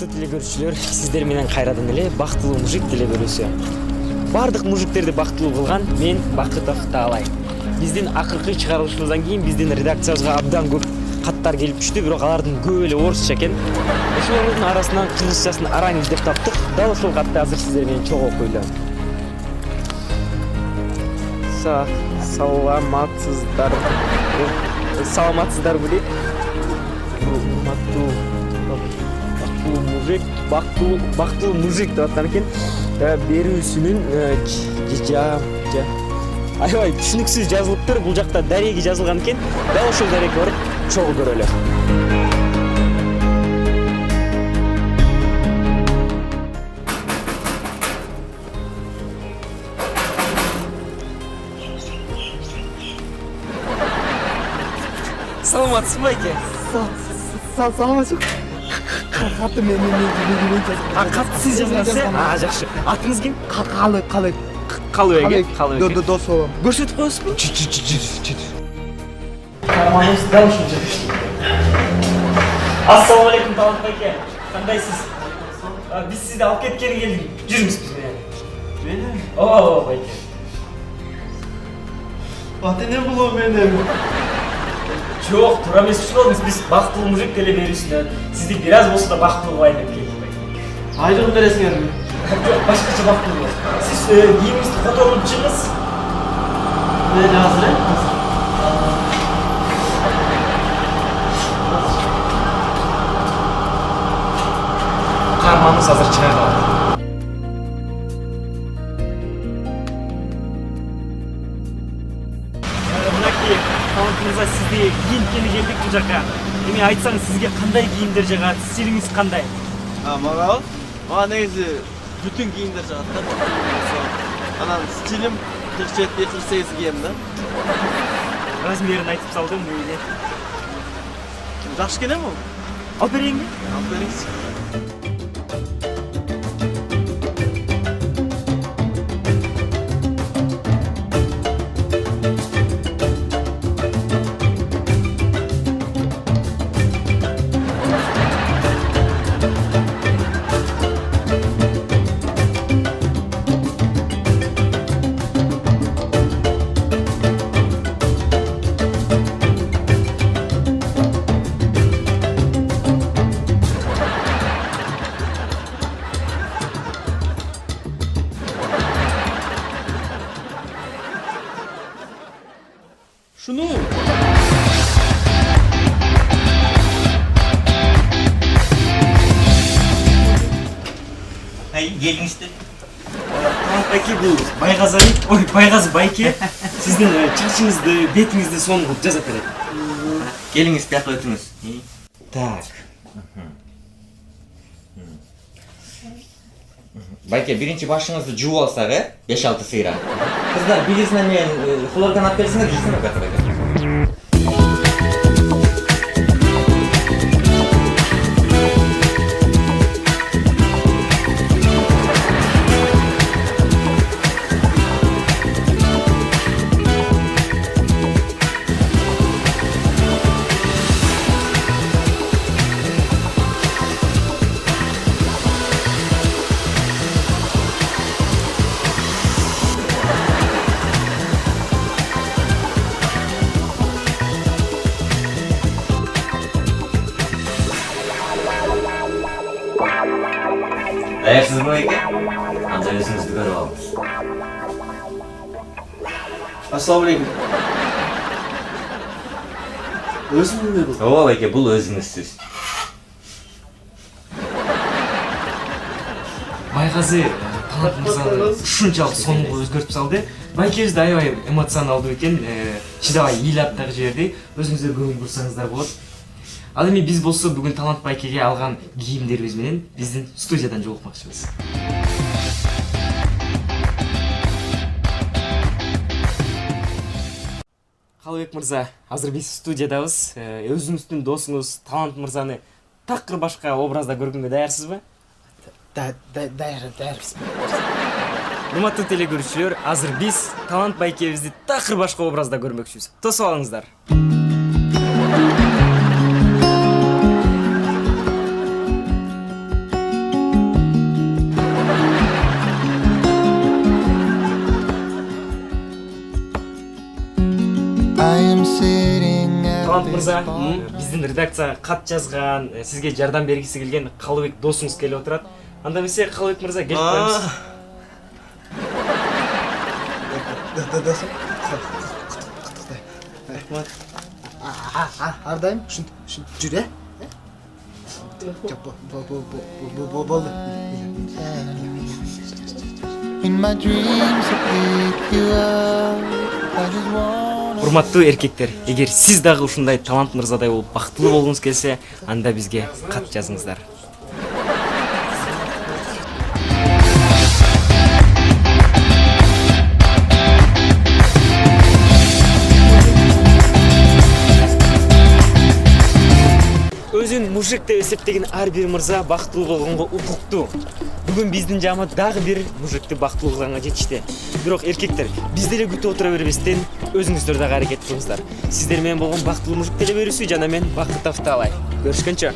Урматтуу телекөрүүчүлөр, сиздер менен кайрадан эле бактылуу мужик телекөрүүсү. Бардык мужиктерди бактылуу кылган мен Бакытов Таалай. Биздин акыркы чыгарылышыбыздан кийин биздин редакциябызга абдан көп каттар келип түштү, бирок алардын көбү эле орусча экен. Ошолордун арасынан кыргызчасын араң издеп таптык. Дал ошол катты азыр сиздер менен чогуу окуйлу. Саламатсыздарбы дейт. Бактылуу мужик деп аткан экен. Берүүсүнүн аябай түшүнүксүз жазылыптыр. Бул жакта дареги жазылган экен. Дал ошол дареге барып чогуу көрөлү. Саламатсызбы байке? Саламатсыз. Хаты мен Катты сиз жазгансыз? Жакшы. Атыңыз ким? Калыбек. Досолом. Көрсөтүп коесузбу? Карманыңыз дал ушул жерде. Ассалам алейкум Талант байке. Кандайсыз? Биз сизди алып кеткени келдик. Жүрүңүз биз менен. Мени? Ооба байке. Атене було менен. Жок, туура эмес түшүнөбүз. Биз бактылуу мужик телеберүүсүнөн сизди бир аз болсо да бактылуу кылайын деп келдик байке. Айрым бересиңерби? Жок, башкача бактылуу. Сиз кийимиңизди которуп чыгыңыз. Мен азыр Карманыңыз азыр чыга калат. Мынакей Талант мырза, сизди кийинткени келдик бул жака. Эми айтсаңыз, сизге кандай кийимдер жагат? Стилиңиз кандай? мага негизи бүтүн кийимдер жагат да. Анан стилим 47-48 кийем да. Размерин айтып салдым мейли. Жакшы келем ол? Алып берейинби? Алып бериңиз. Şunu. Gelmişti. Bayke bu Baygazi Bayke. Sizden çarşınızda, betinizde son kılıp жаза берет. Geliniz bir ötünüz. Так. Bayke birinci başınızda juv olsa 5-6 sıyra. Kızlar birisine men xlordan at bersingler jursana katırga. Ayaksız mı Bayke? Amca özünüzü görüp aldınız. Assalamu aleykum. Özümün bu. Ооба Bayke, bul özünüzsüz. Байгази Талант мырзаны ушунчалык соңго өзгөртүп салды. Байкебиз да аябай эмоционалдуу экен, чыдабай ыйлап дагы жиберди. Өзүңүздөр көңүл бурсаңыздар болот. Ал эми биз болсо бүгүн Талант байкеге алган кийимдерибиз менен биздин студиядан жолукмакчыбыз. Калыбек мырза, азыр биз студиядабыз. Өзүңүздүн досуңуз Талант мырзаны такыр башка образда көргөнгө даярсызбы? Даярбыз. Урматтуу телекөрүүчүлөр, азыр биз Талант байкебизди такыр башка образда көрмөкчүбүз. Тосуп алыңыздар. талант мырза, биздин редакцияга кат жазган, сизге жардам бергиси келген Калыбек досуңуз келип отурат. Анда эмесе Калыбек мырза келип коебуз. Досым. Құттықтай. Рахмат. Ардайым, жүр, ә? Болды. In my dreams I pick you up. I just wanna Урматтуу эркектер, эгер сиз дагы ушундай талант мырзадай болуп бактылуу болгуңуз келсе, анда бизге кат жазыңыздар. Өзүн мужик деп эсептеген ар бир мырза бактылуу болгонго укуктуу. Бүгүн биздин жаамат дагы бир мужикти бактылуу кылганга жетишти. Бирок эркектер, биз деле күтүп отура бербестен өзүңүздөр дагы аракет кылыңыздар. Сиздер менен болгон бактылуу мужик теле берүүсү жана мен Бакыт Авталай. Көрүшкөнчө.